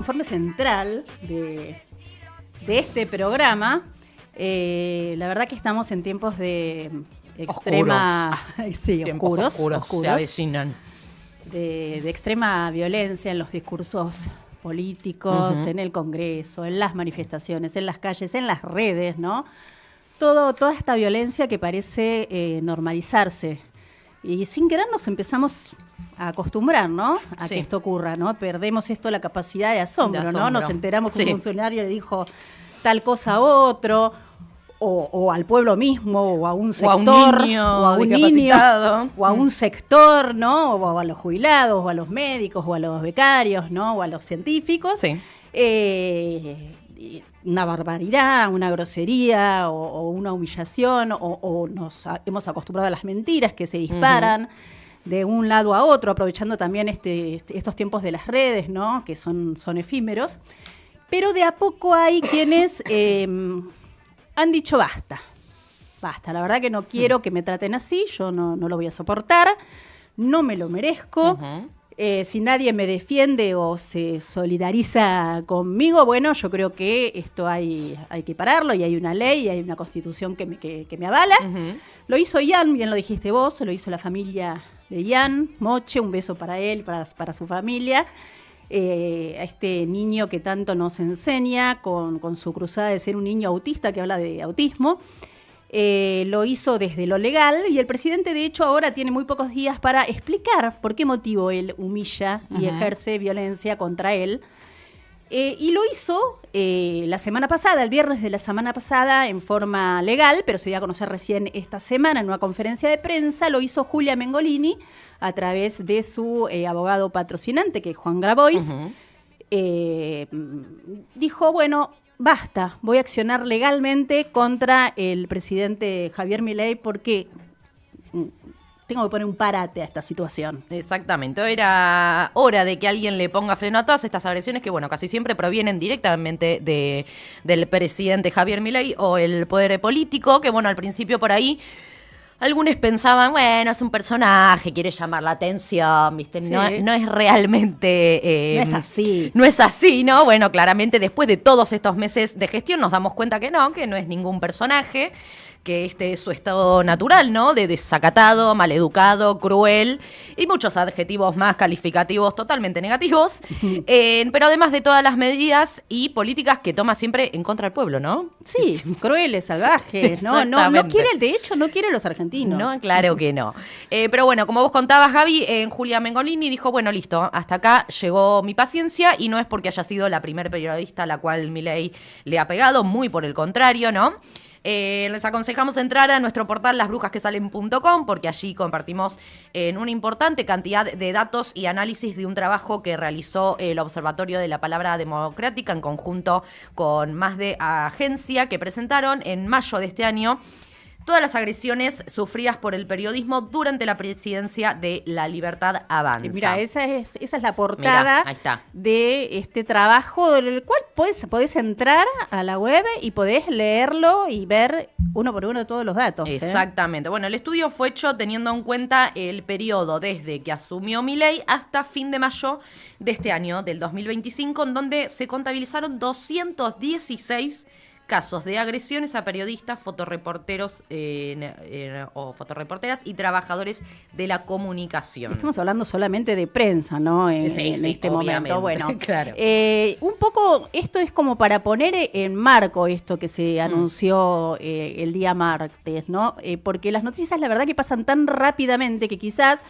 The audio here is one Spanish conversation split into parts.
Informe central de este programa. La verdad que estamos en tiempos de extrema... Sí, oscuros. Se avecinan. De extrema violencia en los discursos políticos, en el Congreso, en las manifestaciones, en las calles, en las redes, ¿no? Toda esta violencia que parece normalizarse. Y sin querer nos empezamos a acostumbrar, ¿no? A que esto ocurra, ¿no? Perdemos la capacidad de asombro, ¿no? Nos enteramos que un funcionario le dijo tal cosa a otro, o al pueblo mismo, o a un sector, o a un niño, o a un sector, ¿no? O a los jubilados, o a los médicos, o a los becarios, ¿no? O a los científicos. Sí. Una barbaridad, una grosería o una humillación, o nos hemos acostumbrado a las mentiras que se disparan de un lado a otro, aprovechando también estos tiempos de las redes, ¿no? Que son efímeros. Pero de a poco hay quienes han dicho basta. Basta, la verdad que no quiero que me traten así, yo no lo voy a soportar, no me lo merezco. Si nadie me defiende o se solidariza conmigo, bueno, yo creo que esto hay que pararlo, y hay una ley, y hay una constitución que me avala. Lo hizo Ian, bien lo dijiste vos, lo hizo la familia de Ian Moche, un beso para él, para su familia. A este niño que tanto nos enseña con su cruzada de ser un niño autista que habla de autismo. Lo hizo desde lo legal, y el presidente de hecho ahora tiene muy pocos días para explicar por qué motivo él humilla y ejerce violencia contra él. Y lo hizo la semana pasada, el viernes de la semana pasada, en forma legal, pero se dio a conocer recién esta semana en una conferencia de prensa. Lo hizo Julia Mengolini a través de su abogado patrocinante, que es Juan Grabois. Dijo, bueno, basta, voy a accionar legalmente contra el presidente Javier Milei porque tengo que poner un parate a esta situación. Exactamente, era hora de que alguien le ponga freno a todas estas agresiones que, bueno, casi siempre provienen directamente del presidente Javier Milei o el poder político, que, bueno, al principio por ahí algunos pensaban, bueno, es un personaje, quiere llamar la atención, ¿viste? Sí. No es realmente... No es así. No es así, ¿no? Bueno, claramente después de todos estos meses de gestión nos damos cuenta que no es ningún personaje, que este es su estado natural, ¿no? De desacatado, maleducado, cruel y muchos adjetivos más calificativos totalmente negativos. Pero además de todas las medidas y políticas que toma siempre en contra del pueblo, ¿no? Sí, crueles, salvajes, ¿no? No quiere, de hecho, no quiere a los argentinos. No, claro que no. Pero bueno, como vos contabas, Gaby, Julia Mengolini dijo, bueno, listo, hasta acá llegó mi paciencia, y no es porque haya sido la primer periodista a la cual Milei le ha pegado, muy por el contrario, ¿no? Les aconsejamos entrar a nuestro portal lasbrujasquesalen.com, porque allí compartimos una importante cantidad de datos y análisis de un trabajo que realizó el Observatorio de la Palabra Democrática en conjunto con más de agencia, que presentaron en mayo de este año todas las agresiones sufridas por el periodismo durante la presidencia de La Libertad Avanza. Mira, esa es la portada. Mirá, ahí está. De este trabajo, del cual podés entrar a la web y podés leerlo y ver uno por uno todos los datos. Exactamente. Bueno, el estudio fue hecho teniendo en cuenta el periodo desde que asumió Milei hasta fin de mayo de este año, del 2025, en donde se contabilizaron 216 casos de agresiones a periodistas, fotorreporteros o fotorreporteras y trabajadores de la comunicación. Estamos hablando solamente de prensa, ¿no? En este momento. Bueno, claro. Un poco esto es como para poner en marco esto que se anunció el día martes, ¿no? Porque las noticias, la verdad, que pasan tan rápidamente que quizás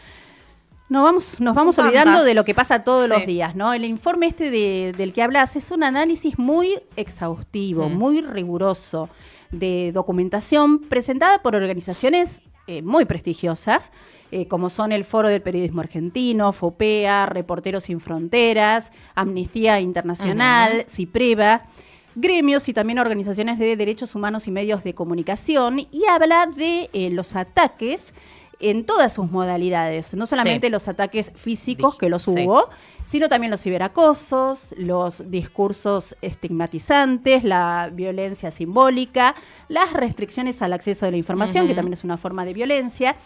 nos vamos olvidando de lo que pasa todos los días, ¿no? El informe del que hablas es un análisis muy exhaustivo, muy riguroso, de documentación presentada por organizaciones muy prestigiosas, como son el Foro del Periodismo Argentino, FOPEA, Reporteros Sin Fronteras, Amnistía Internacional, CIPREVA, gremios y también organizaciones de derechos humanos y medios de comunicación, y habla de los ataques en todas sus modalidades, no solamente los ataques físicos, que los hubo, sino también los ciberacosos, los discursos estigmatizantes, la violencia simbólica, las restricciones al acceso a la información, que también es una forma de violencia.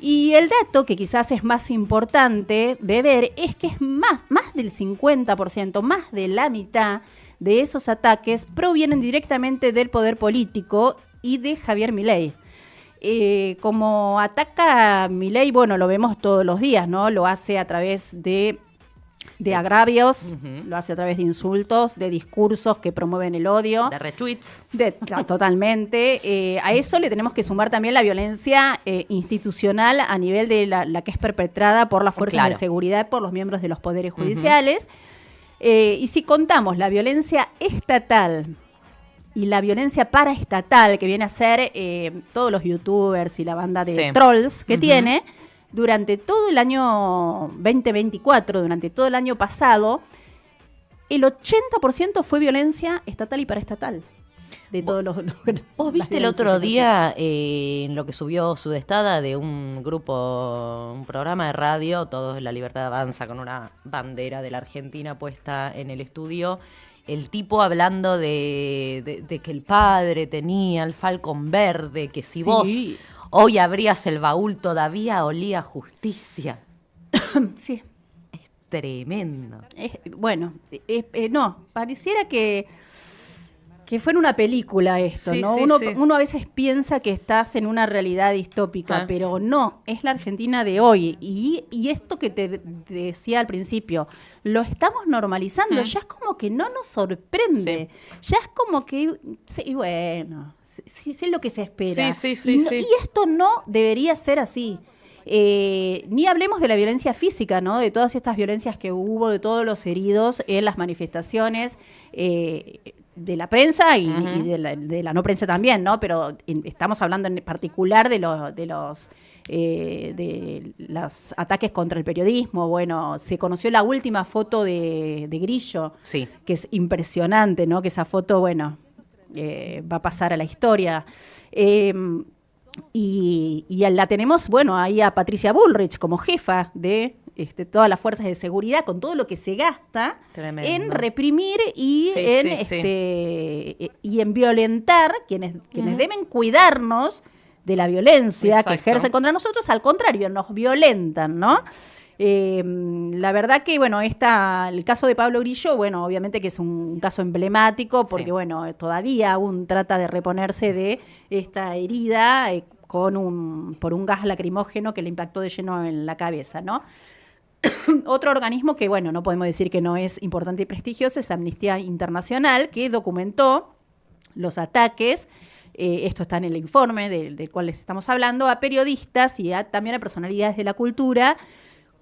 Y el dato que quizás es más importante de ver es que es más del 50%, más de la mitad de esos ataques provienen directamente del poder político y de Javier Milei. Como ataca a Milei, bueno, lo vemos todos los días, ¿no? Lo hace a través de agravios, lo hace a través de insultos, de discursos que promueven el odio. De retweets. Totalmente. A eso le tenemos que sumar también la violencia institucional a nivel de la que es perpetrada por las fuerzas de seguridad, por los miembros de los poderes judiciales. Y si contamos la violencia estatal y la violencia paraestatal que viene a ser todos los youtubers y la banda de trolls que tiene, durante todo el año 2024, durante todo el año pasado, el 80% fue violencia estatal y paraestatal. De todos los ¿Vos viste el otro día en lo que subió Sudestada de un grupo, un programa de radio, Todos en la Libertad Avanza, con una bandera de la Argentina puesta en el estudio? El tipo hablando de que el padre tenía el Falcon verde, que si vos hoy abrías el baúl todavía olía a justicia. Sí. Es tremendo. No, pareciera que fuera una película esto, ¿no? Sí. Uno a veces piensa que estás en una realidad distópica, pero no, es la Argentina de hoy. Y esto que te decía al principio, lo estamos normalizando, ya es como que no nos sorprende, ya es como que, sí es lo que se espera. Y esto no debería ser así. Ni hablemos de la violencia física, ¿no? De todas estas violencias que hubo, de todos los heridos en las manifestaciones, de la prensa y de la no prensa también, ¿no? Pero estamos hablando en particular de los ataques contra el periodismo. Bueno, se conoció la última foto de Grillo, que es impresionante, ¿no? Que esa foto, bueno, va a pasar a la historia. Y la tenemos, bueno, ahí a Patricia Bullrich como jefa de todas las fuerzas de seguridad, con todo lo que se gasta en reprimir y en violentar quienes deben cuidarnos de la violencia que ejercen contra nosotros. Al contrario, nos violentan, ¿no? La verdad que, bueno, el caso de Pablo Grillo, bueno, obviamente que es un caso emblemático porque, bueno, todavía aún trata de reponerse de esta herida por un gas lacrimógeno que le impactó de lleno en la cabeza, ¿no? Otro organismo que, bueno, no podemos decir que no es importante y prestigioso es Amnistía Internacional, que documentó los ataques, esto está en el informe del cual les estamos hablando, a periodistas y también a personalidades de la cultura,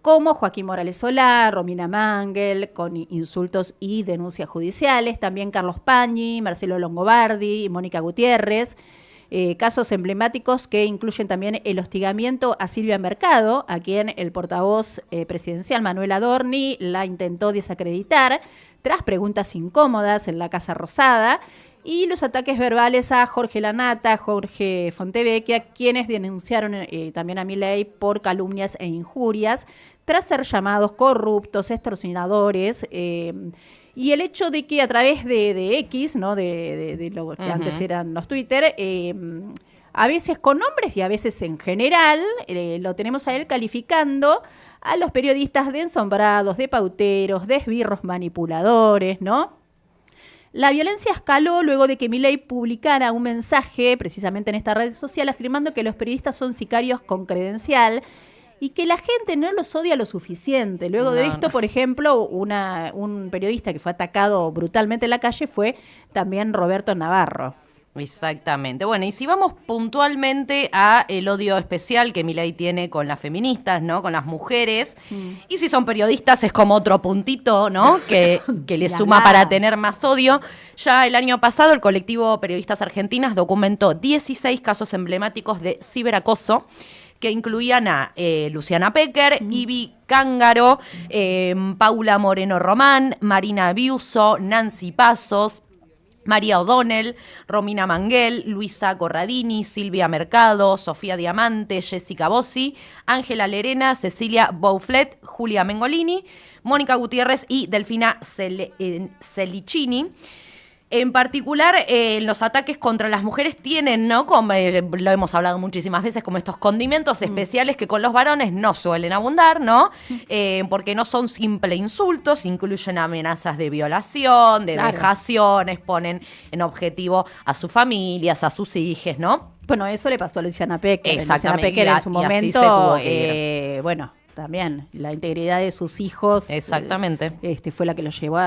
como Joaquín Morales Solá, Romina Mangel, con insultos y denuncias judiciales, también Carlos Pañi, Marcelo Longobardi y Mónica Gutiérrez. Casos emblemáticos que incluyen también el hostigamiento a Silvia Mercado, a quien el portavoz presidencial Manuel Adorni la intentó desacreditar tras preguntas incómodas en la Casa Rosada, y los ataques verbales a Jorge Lanata, Jorge Fontevecchia, quienes denunciaron también a Milei por calumnias e injurias tras ser llamados corruptos, extorsionadores, y el hecho de que a través de X, ¿no? de lo que antes eran los Twitter, a veces con nombres y a veces en general, lo tenemos a él calificando a los periodistas de ensombrados, de pauteros, de esbirros manipuladores, ¿no? La violencia escaló luego de que Milei publicara un mensaje, precisamente en esta red social, afirmando que los periodistas son sicarios con credencial y que la gente no los odia lo suficiente. Luego de esto, por ejemplo, un periodista que fue atacado brutalmente en la calle fue también Roberto Navarro. Exactamente. Bueno, y si vamos puntualmente a el odio especial que Milei tiene con las feministas, ¿no? Con las mujeres. Y si son periodistas es como otro puntito, ¿no? Que le suma para tener más odio. Ya el año pasado el colectivo Periodistas Argentinas documentó 16 casos emblemáticos de ciberacoso que incluían a Luciana Pecker, Ivy Cángaro, Paula Moreno Román, Marina Biuso, Nancy Pasos, María O'Donnell, Romina Manguel, Luisa Corradini, Silvia Mercado, Sofía Diamante, Jessica Bossi, Ángela Lerena, Cecilia Bouflet, Julia Mengolini, Mónica Gutiérrez y Delfina Celicini. En particular, los ataques contra las mujeres tienen, ¿no? Como, lo hemos hablado muchísimas veces, como estos condimentos especiales que con los varones no suelen abundar, ¿no? Porque no son simples insultos, incluyen amenazas de violación, de vejaciones, ponen en objetivo a sus familias, a sus hijos, ¿no? Bueno, eso le pasó a Luciana Pecker. Exactamente. Luciana Pecker en su momento, bueno, también la integridad de sus hijos. Exactamente. Fue la que la llevó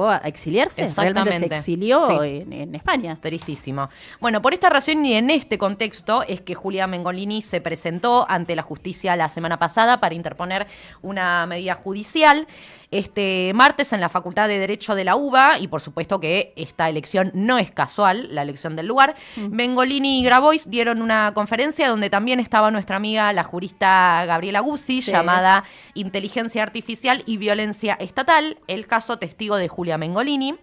a exiliarse. Exactamente. Realmente se exilió en España. Tristísimo. Bueno, por esta razón y en este contexto es que Julia Mengolini se presentó ante la justicia la semana pasada para interponer una medida judicial. Este martes en la Facultad de Derecho de la UBA, y por supuesto que esta elección no es casual, la elección del lugar, Mengolini y Grabois dieron una conferencia donde también estaba nuestra amiga, la jurista Gabriela Guzzi, llamada Inteligencia Artificial y Violencia Estatal, el caso testigo de Julia Mengolini.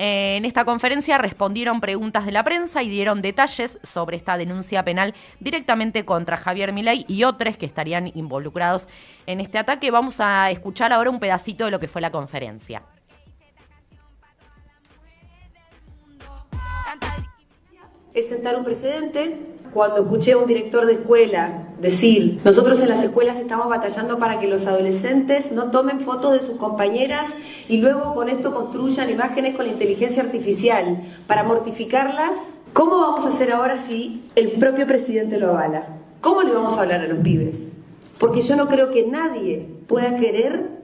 En esta conferencia respondieron preguntas de la prensa y dieron detalles sobre esta denuncia penal directamente contra Javier Milei y otros que estarían involucrados en este ataque. Vamos a escuchar ahora un pedacito de lo que fue la conferencia. Es sentar un precedente. Cuando escuché a un director de escuela decir, nosotros en las escuelas estamos batallando para que los adolescentes no tomen fotos de sus compañeras y luego con esto construyan imágenes con la inteligencia artificial para mortificarlas, ¿cómo vamos a hacer ahora si el propio presidente lo avala? ¿Cómo le vamos a hablar a los pibes? Porque yo no creo que nadie pueda querer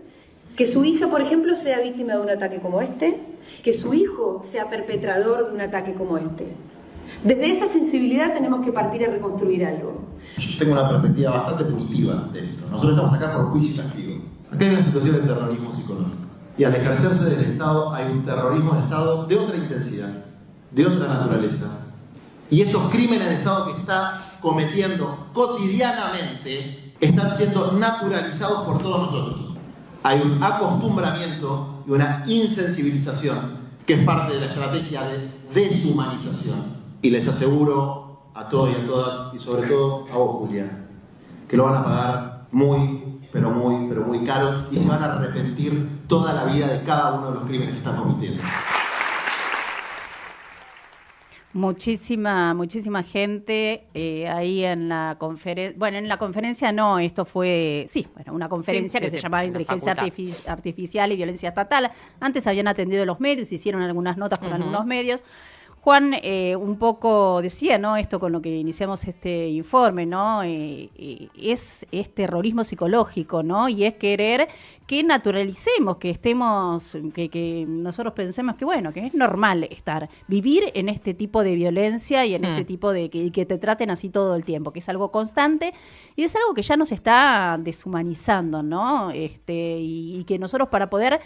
que su hija, por ejemplo, sea víctima de un ataque como este, que su hijo sea perpetrador de un ataque como este. Desde esa sensibilidad tenemos que partir a reconstruir algo. Yo tengo una perspectiva bastante punitiva de esto. Nosotros estamos acá por juicio y castigo. Acá hay una situación de terrorismo psicológico. Y al ejercerse del Estado hay un terrorismo de Estado de otra intensidad, de otra naturaleza. Y esos crímenes de Estado que está cometiendo cotidianamente están siendo naturalizados por todos nosotros. Hay un acostumbramiento y una insensibilización que es parte de la estrategia de deshumanización. Y les aseguro a todos y a todas, y sobre todo a vos, Julia, que lo van a pagar muy, pero muy caro, y se van a arrepentir toda la vida de cada uno de los crímenes que están cometiendo. Muchísima gente ahí en la conferencia. Bueno, en la conferencia no, esto fue, una conferencia que se llamaba Inteligencia Artificial y Violencia Estatal. Antes habían atendido los medios, hicieron algunas notas con algunos medios. Juan un poco decía, ¿no? Esto con lo que iniciamos este informe, ¿no? Es terrorismo psicológico, ¿no? Y es querer que naturalicemos, que estemos, que nosotros pensemos que, bueno, que es normal vivir en este tipo de violencia y en este tipo de que te traten así todo el tiempo, que es algo constante y es algo que ya nos está deshumanizando, ¿no? Y que nosotros para poder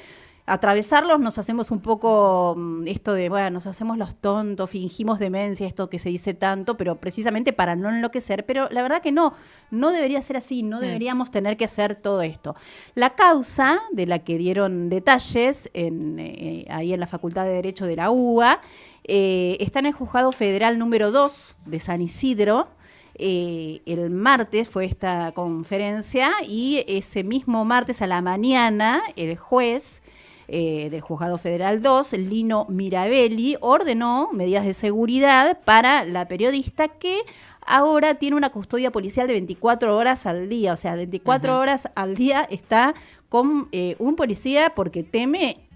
atravesarlos nos hacemos un poco esto de, bueno, nos hacemos los tontos, fingimos demencia, esto que se dice tanto, pero precisamente para no enloquecer, pero la verdad que no debería ser así, no deberíamos tener que hacer todo esto. La causa de la que dieron detalles ahí en la Facultad de Derecho de la UBA está en el Juzgado Federal número 2 de San Isidro. El martes fue esta conferencia y ese mismo martes a la mañana el juez del Juzgado Federal 2, Lino Mirabelli, ordenó medidas de seguridad para la periodista que ahora tiene una custodia policial de 24 horas al día. O sea, 24 horas al día está con un policía porque teme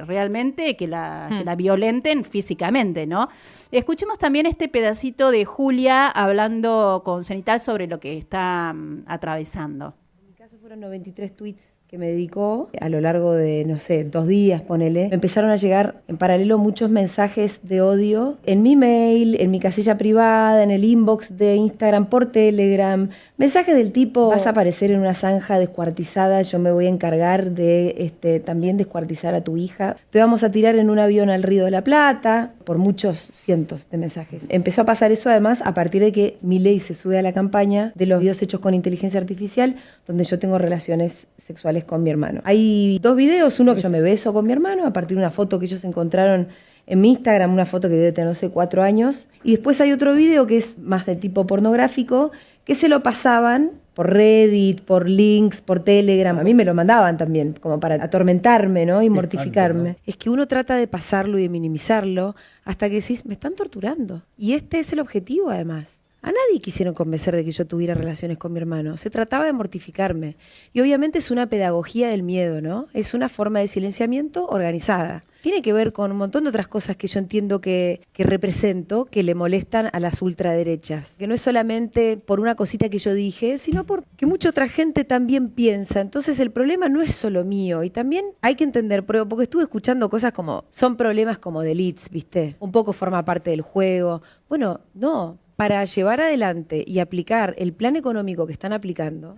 realmente que la violenten físicamente, ¿no? Escuchemos también este pedacito de Julia hablando con Cenital sobre lo que está atravesando. En mi caso fueron 93 tweets que me dedicó a lo largo de, 2 días, ponele. Me empezaron a llegar en paralelo muchos mensajes de odio en mi mail, en mi casilla privada, en el inbox de Instagram, por Telegram. Mensajes del tipo, vas a aparecer en una zanja descuartizada, yo me voy a encargar de también descuartizar a tu hija. Te vamos a tirar en un avión al Río de la Plata, por muchos cientos de mensajes. Empezó a pasar eso además a partir de que Milei se sube a la campaña de los videos hechos con inteligencia artificial, donde yo tengo relaciones sexuales con mi hermano. Hay 2 videos, uno que yo me beso con mi hermano, a partir de una foto que ellos encontraron en mi Instagram, una foto que debe tener, no sé, 4 años. Y después hay otro video que es más de tipo pornográfico, que se lo pasaban por Reddit, por links, por Telegram. A mí me lo mandaban también, como para atormentarme, ¿no? Y mortificarme. Es que uno trata de pasarlo y de minimizarlo hasta que decís, me están torturando. Y este es el objetivo, además. A nadie quisieron convencer de que yo tuviera relaciones con mi hermano. Se trataba de mortificarme. Y obviamente es una pedagogía del miedo, ¿no? Es una forma de silenciamiento organizada. Tiene que ver con un montón de otras cosas que yo entiendo que represento, que le molestan a las ultraderechas. Que no es solamente por una cosita que yo dije, sino porque mucha otra gente también piensa. Entonces el problema no es solo mío. Y también hay que entender, porque estuve escuchando cosas como, son problemas como de elites, ¿viste? Un poco forma parte del juego. Bueno, no. Para llevar adelante y aplicar el plan económico que están aplicando,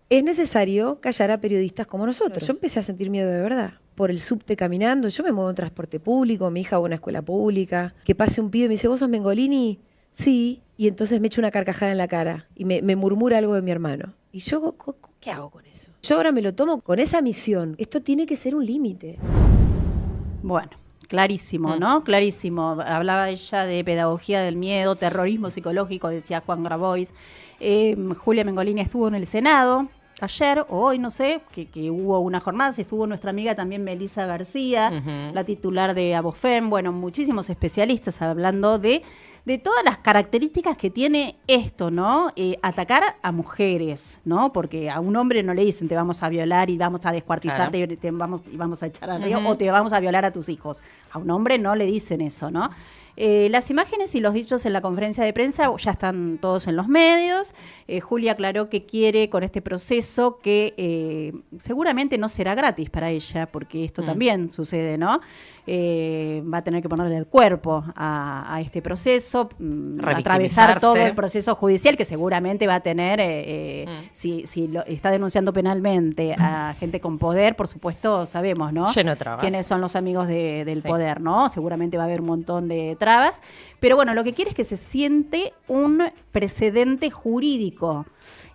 es necesario callar a periodistas como nosotros. Yo empecé a sentir miedo de verdad. Por el subte caminando, yo me muevo en transporte público, mi hija va a una escuela pública, que pase un pibe y me dice, ¿vos sos Mengolini? Sí, y entonces me echa una carcajada en la cara y me murmura algo de mi hermano. Y yo, ¿qué hago con eso? Yo ahora me lo tomo con esa misión. Esto tiene que ser un límite. Bueno. Clarísimo, ¿no? Clarísimo. Hablaba ella de pedagogía del miedo, terrorismo psicológico, decía Juan Grabois. Julia Mengolini estuvo en el Senado ayer o hoy, no sé, que hubo una jornada. Estuvo nuestra amiga también Melissa García, la titular de Abofem. Bueno, muchísimos especialistas hablando de todas las características que tiene esto, ¿no? Atacar a mujeres, ¿no? Porque a un hombre no le dicen te vamos a violar y vamos a descuartizarte y vamos a echar al río o te vamos a violar a tus hijos. A un hombre no le dicen eso, ¿no? Las imágenes y los dichos en la conferencia de prensa ya están todos en los medios. Julia aclaró que quiere con este proceso que seguramente no será gratis para ella, porque esto también sucede, ¿no? Va a tener que ponerle el cuerpo a este proceso, atravesar todo el proceso judicial que seguramente va a tener, si está denunciando penalmente a gente con poder, por supuesto, sabemos, ¿no? Lleno de trabas. Quiénes son los amigos del poder, ¿no? Seguramente va a haber un montón de trabas, pero bueno, lo que quiere es que se siente un precedente jurídico.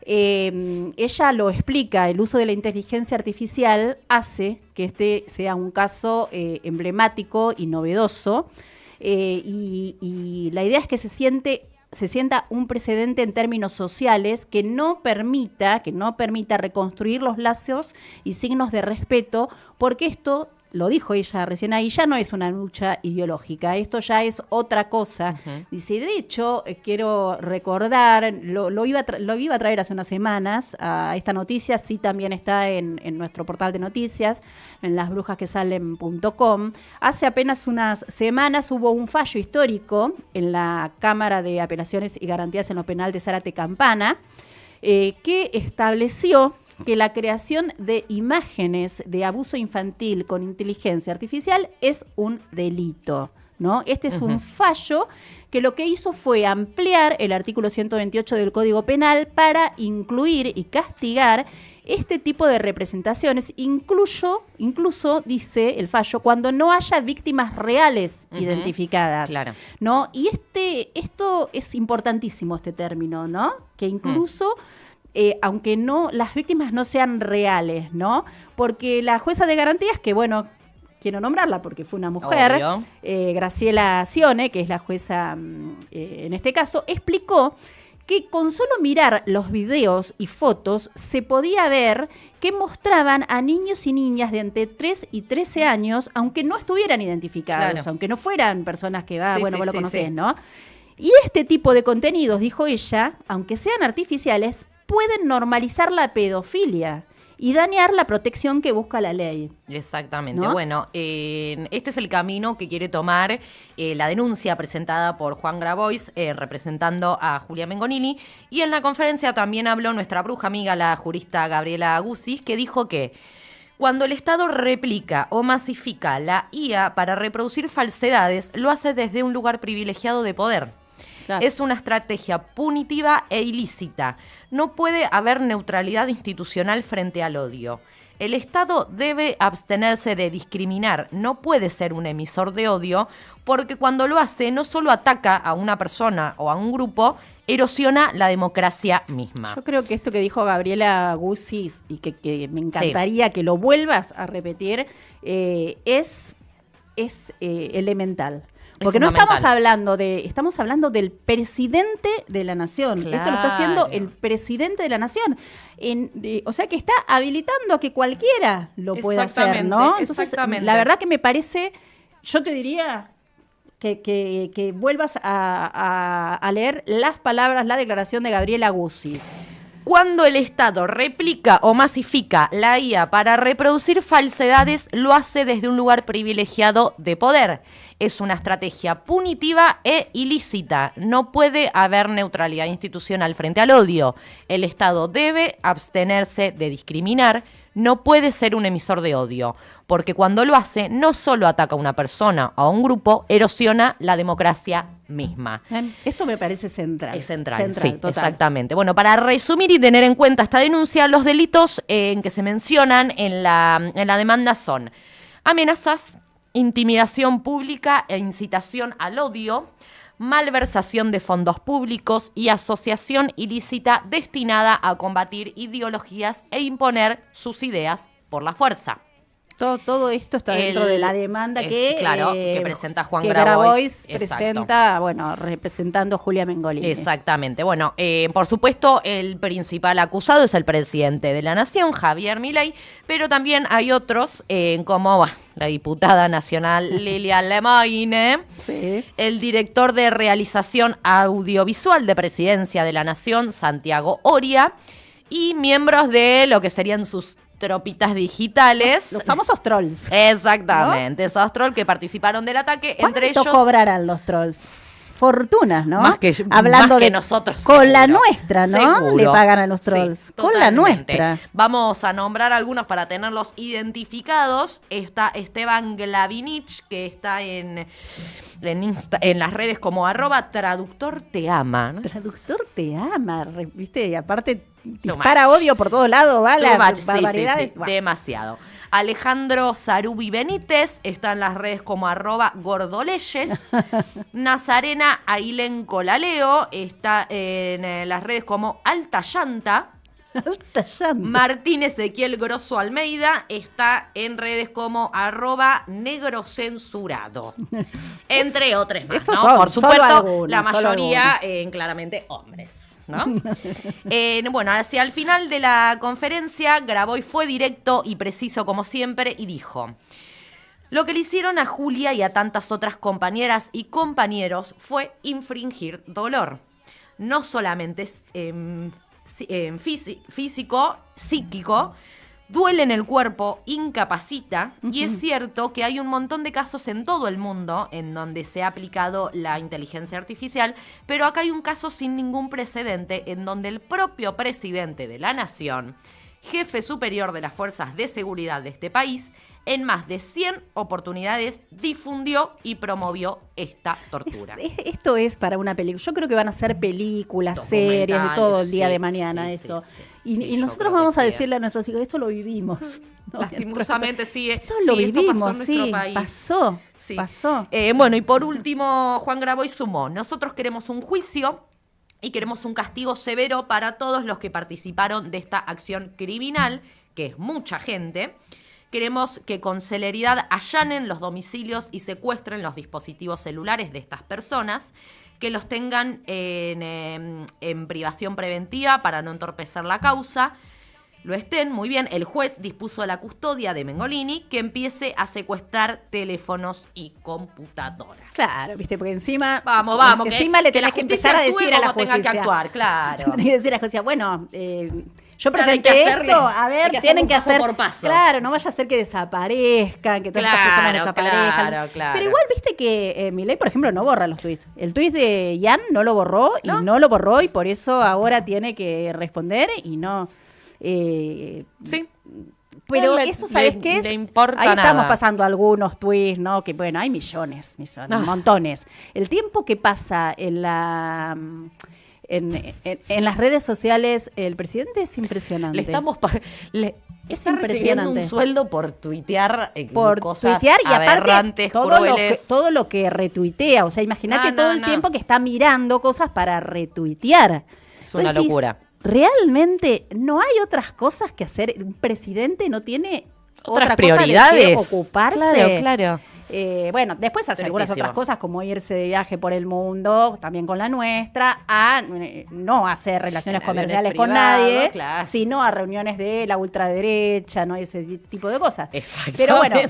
Ella lo explica, el uso de la inteligencia artificial hace que este sea un caso emblemático y novedoso, y la idea es que se sienta un precedente en términos sociales que no permita reconstruir los lazos y signos de respeto, porque esto, lo dijo ella recién ahí, ya no es una lucha ideológica, esto ya es otra cosa. Dice, de hecho, quiero recordar, lo iba a traer hace unas semanas a esta noticia, sí también está en nuestro portal de noticias, en lasbrujasquesalen.com. Hace apenas unas semanas hubo un fallo histórico en la Cámara de Apelaciones y Garantías en lo Penal de Zárate Campana, que estableció que la creación de imágenes de abuso infantil con inteligencia artificial es un delito, ¿no? Este es un fallo que lo que hizo fue ampliar el artículo 128 del Código Penal para incluir y castigar este tipo de representaciones, incluso dice el fallo, cuando no haya víctimas reales identificadas, claro, ¿no? Y esto es importantísimo, este término, ¿no? Que incluso aunque las víctimas no sean reales, ¿no? Porque la jueza de garantías, que bueno, quiero nombrarla porque fue una mujer, Graciela Cione, que es la jueza en este caso, explicó que con solo mirar los videos y fotos se podía ver que mostraban a niños y niñas de entre 3 y 13 años, aunque no estuvieran identificados, claro, aunque no fueran personas que vos lo conocés, sí, ¿no? Y este tipo de contenidos, dijo ella, aunque sean artificiales, pueden normalizar la pedofilia y dañar la protección que busca la ley. Exactamente. ¿No? Bueno, este es el camino que quiere tomar la denuncia presentada por Juan Grabois, representando a Julia Mengolini. Y en la conferencia también habló nuestra bruja amiga, la jurista Gabriela Guzis, que dijo que cuando el Estado replica o masifica la IA para reproducir falsedades, lo hace desde un lugar privilegiado de poder. Claro. Es una estrategia punitiva e ilícita. No puede haber neutralidad institucional frente al odio. El Estado debe abstenerse de discriminar, no puede ser un emisor de odio, porque cuando lo hace no solo ataca a una persona o a un grupo, erosiona la democracia misma. Yo creo que esto que dijo Gabriela Guzis, y que me encantaría que lo vuelvas a repetir, es es elemental. Porque Es no estamos fundamental. estamos hablando del presidente de la nación. Claro. Esto lo está haciendo el presidente de la nación. O sea que está habilitando a que cualquiera lo pueda hacer, ¿no? Entonces, exactamente. la verdad que me parece, yo te diría que vuelvas a leer las palabras, la declaración de Gabriela Guzis. Cuando el Estado replica o masifica la IA para reproducir falsedades, lo hace desde un lugar privilegiado de poder. Es una estrategia punitiva e ilícita. No puede haber neutralidad institucional frente al odio. El Estado debe abstenerse de discriminar. No puede ser un emisor de odio, porque cuando lo hace, no solo ataca a una persona o a un grupo, erosiona la democracia misma. Esto me parece central. Es central, sí, total. exactamente. Bueno, para resumir y tener en cuenta esta denuncia, los delitos en que se mencionan en la demanda son amenazas, intimidación pública e incitación al odio, malversación de fondos públicos y asociación ilícita destinada a combatir ideologías e imponer sus ideas por la fuerza. Todo esto está dentro de la demanda que presenta Juan que Grabois. presenta, representando Julia Mengolini. Exactamente. Bueno, por supuesto, el principal acusado es el presidente de la Nación, Javier Milei, pero también hay otros, como la diputada nacional Lilia Lemoine, Sí. el director de realización audiovisual de Presidencia de la Nación, Santiago Oria, y miembros de lo que serían sus tropitas digitales. Los famosos trolls. Exactamente, esos trolls que participaron del ataque, entre ¿Cuánto ellos cobrarán los trolls? Fortunas, ¿no? Más que nosotros, con la seguro. nuestra, ¿no? Seguro. Le pagan a los Sí, trolls. Con la totalmente. nuestra. Vamos a nombrar algunos para tenerlos identificados. Está Esteban Glavinich, que está en las redes como @traductorteama, ¿no? Traductor te ama, ¿viste? Y aparte Too dispara much. odio por todos lados, va Too las much, sí, barbaridades. sí, demasiado. Alejandro Sarubi Benítez está en las redes como @gordoleyes. Nazarena Ailén Colaleo está en las redes como Alta Llanta. Alta llanta. Martín Ezequiel Grosso Almeida está en redes como @negrocensurado. Entre otros más, estos ¿no? son Por solo supuesto, algunos, la solo mayoría algunos. claramente hombres. ¿No? Bueno, hacia el final de la conferencia, Grabois fue directo y preciso como siempre y dijo: lo que le hicieron a Julia y a tantas otras compañeras y compañeros fue infringir dolor. No solamente es físico, psíquico, duele en el cuerpo, incapacita, y es cierto que hay un montón de casos en todo el mundo en donde se ha aplicado la inteligencia artificial, pero acá hay un caso sin ningún precedente en donde el propio presidente de la nación, jefe superior de las fuerzas de seguridad de este país, en más de 100 oportunidades difundió y promovió esta tortura. Esto es para una película. Yo creo que van a ser películas, series, de todo el día sí, de mañana sí, esto. sí, Y sí, yo nosotros creo que vamos a sí, decirle a nuestros hijos, esto lo vivimos. ¿no? Lastimosamente sí. Esto lo sí, esto vivimos, pasó en nuestro sí. país. Pasó. Bueno, y por último, Juan Grabois sumó: nosotros queremos un juicio y queremos un castigo severo para todos los que participaron de esta acción criminal, que es mucha gente. Queremos que con celeridad allanen los domicilios y secuestren los dispositivos celulares de estas personas, que los tengan en privación preventiva para no entorpecer la causa. Lo estén, muy bien, el juez dispuso la custodia de Mengolini, que empiece a secuestrar teléfonos y computadoras. Claro, viste, porque encima... Vamos, que que encima le la tenés que justicia empezar a actúe decir a la como tenga justicia. que actuar, claro. Tenés que decir a la justicia, bueno, yo Claro, hay que presenté hacerle- esto, a hay ver, que tienen hacerlo que paso hacer... por paso. Claro, no vaya a ser que desaparezcan, que todas estas personas desaparezcan. claro. Pero igual viste que Milei, por ejemplo, no borra los tweets. El tweet de Ian no lo borró y no lo borró y por eso ahora tiene que responder y no... Sí. Pero Le- eso, ¿sabes le- qué es? le importa Ahí estamos nada. pasando algunos tweets, ¿no? Que bueno, hay millones, montones. El tiempo que pasa en las redes sociales, el presidente es impresionante. Le estamos está recibiendo impresionante. un sueldo por tuitear por cosas tuitear y aparte aberrantes, crueles. todo lo que retuitea. O sea, imagínate No, todo no, el no. tiempo que está mirando cosas para retuitear. Es una Vos decís, locura. Realmente no hay otras cosas que hacer. Un presidente no tiene Otras otra prioridades. cosa de qué ocuparse. Claro. Bueno, después hace algunas Tristísimo. otras cosas como irse de viaje por el mundo, también con la nuestra, a no hacer relaciones En aviones comerciales con privados, nadie, claro. sino a reuniones de la ultraderecha, ¿no? Ese tipo de cosas. Exactamente. Pero bueno,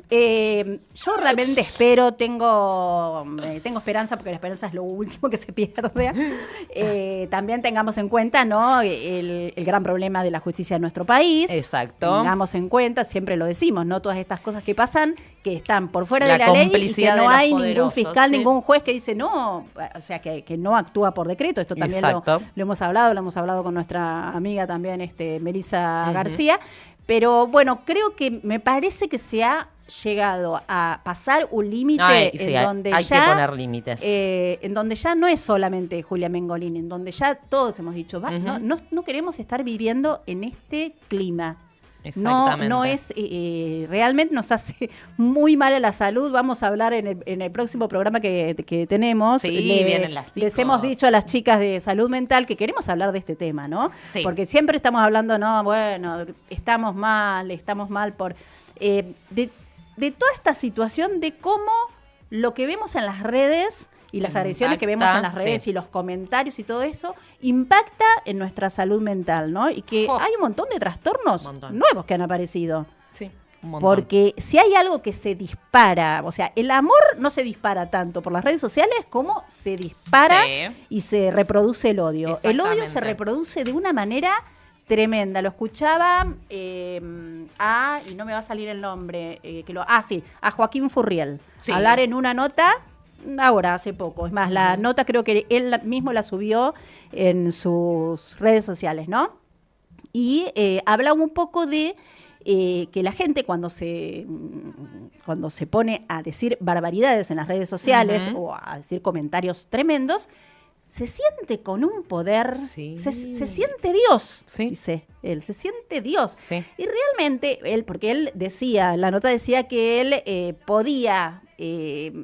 yo realmente espero, tengo esperanza, porque la esperanza es lo último que se pierde. También tengamos en cuenta, ¿no? El gran problema de la justicia en nuestro país. Exacto. Tengamos en cuenta, siempre lo decimos, ¿no? Todas estas cosas que pasan, que están por fuera La de la ley y que complicidad de no los hay ningún poderosos, fiscal, sí. ningún juez que dice no, o sea, que no actúa por decreto. Esto también lo Exacto. hemos hablado con nuestra amiga también, Melissa García. Pero bueno, creo que me parece que se ha llegado a pasar un límite Sí, en donde hay ya que poner límites. en donde ya no es solamente Julia Mengolini, en donde ya todos hemos dicho, no queremos estar viviendo en este clima. Exactamente. No es, realmente nos hace muy mal a la salud. Vamos a hablar en el próximo programa que tenemos. Sí, vienen las les chicos. hemos dicho a las chicas de salud mental que queremos hablar de este tema, ¿no? Sí. Porque siempre estamos hablando, no, bueno, estamos mal por... de toda esta situación de cómo lo que vemos en las redes y las agresiones que vemos en las redes sí. y los comentarios y todo eso impacta en nuestra salud mental, ¿no? Y que hay un montón de trastornos nuevos que han aparecido. Sí, un montón. Porque si hay algo que se dispara, o sea, el amor no se dispara tanto por las redes sociales como se dispara y se reproduce el odio. El odio se reproduce de una manera tremenda. Lo escuchaba y no me va a salir el nombre, a Joaquín Furriel, hablar en una nota ahora, hace poco. Es más, la nota creo que él mismo la subió en sus redes sociales, ¿no? Y hablaba un poco de que la gente cuando se pone a decir barbaridades en las redes sociales o a decir comentarios tremendos, se siente con un poder, se siente Dios, dice él, se siente Dios. Sí. Y realmente, porque él decía, la nota decía que él podía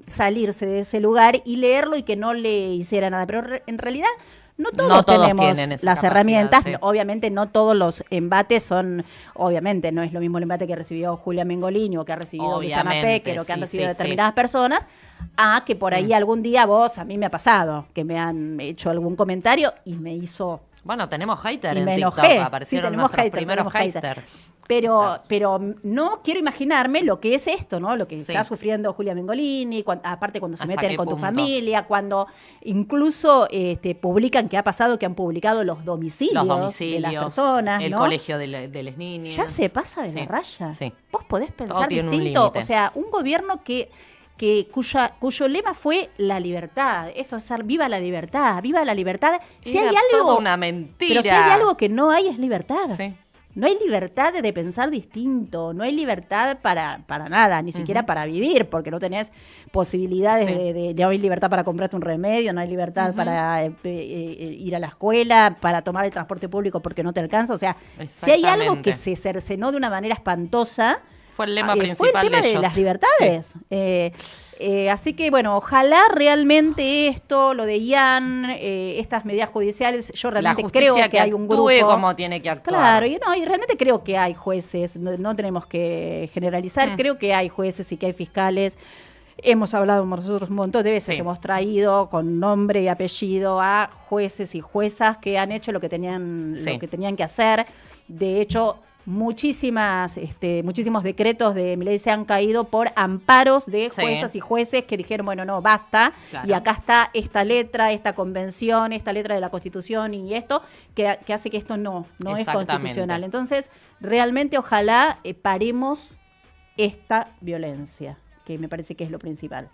salirse de ese lugar y leerlo y que no le hiciera nada, pero en realidad no todos tenemos las herramientas. Sí. Obviamente no todos los embates son, obviamente no es lo mismo el embate que recibió Julia Mengolini o que ha recibido Luciana Pecker o que han recibido determinadas personas, a que por ahí algún día a mí me ha pasado, que me han hecho algún comentario y me hizo... Bueno, tenemos haters en TikTok, aparecieron nuestros primeros haters. Pero no quiero imaginarme lo que es esto, ¿no? Lo que está sufriendo Julia Mengolini, aparte cuando se meten con tu familia, cuando incluso publican que ha pasado, que han publicado los domicilios de las personas, el ¿no? colegio de las niñas. Ya se pasa de la raya. Sí. Vos podés pensar distinto. O sea, un gobierno cuyo lema fue la libertad. Esto es ser viva la libertad, viva la libertad. Si hay algo, toda una mentira. Pero si hay algo que no hay es libertad. Sí. No hay libertad de pensar distinto, no hay libertad para nada, ni siquiera para vivir, porque no tenés posibilidades no hay libertad para comprarte un remedio, no hay libertad para ir a la escuela, para tomar el transporte público porque no te alcanza. O sea, si hay algo que se cercenó de una manera espantosa, fue el lema principal fue el tema de las libertades. Así que, bueno, ojalá realmente esto, lo de Ian, estas medidas judiciales, yo realmente creo que hay un grupo... como tiene que actuar. Claro, y realmente creo que hay jueces, no tenemos que generalizar, creo que hay jueces y que hay fiscales. Hemos hablado nosotros un montón de veces, hemos traído con nombre y apellido a jueces y juezas que han hecho lo que tenían que hacer. De hecho, muchísimos decretos de Milei se han caído por amparos de juezas y jueces que dijeron, bueno, no, basta, y acá está esta letra, esta convención, esta letra de la Constitución y esto, que hace que esto no es constitucional. Entonces, realmente ojalá paremos esta violencia, que me parece que es lo principal.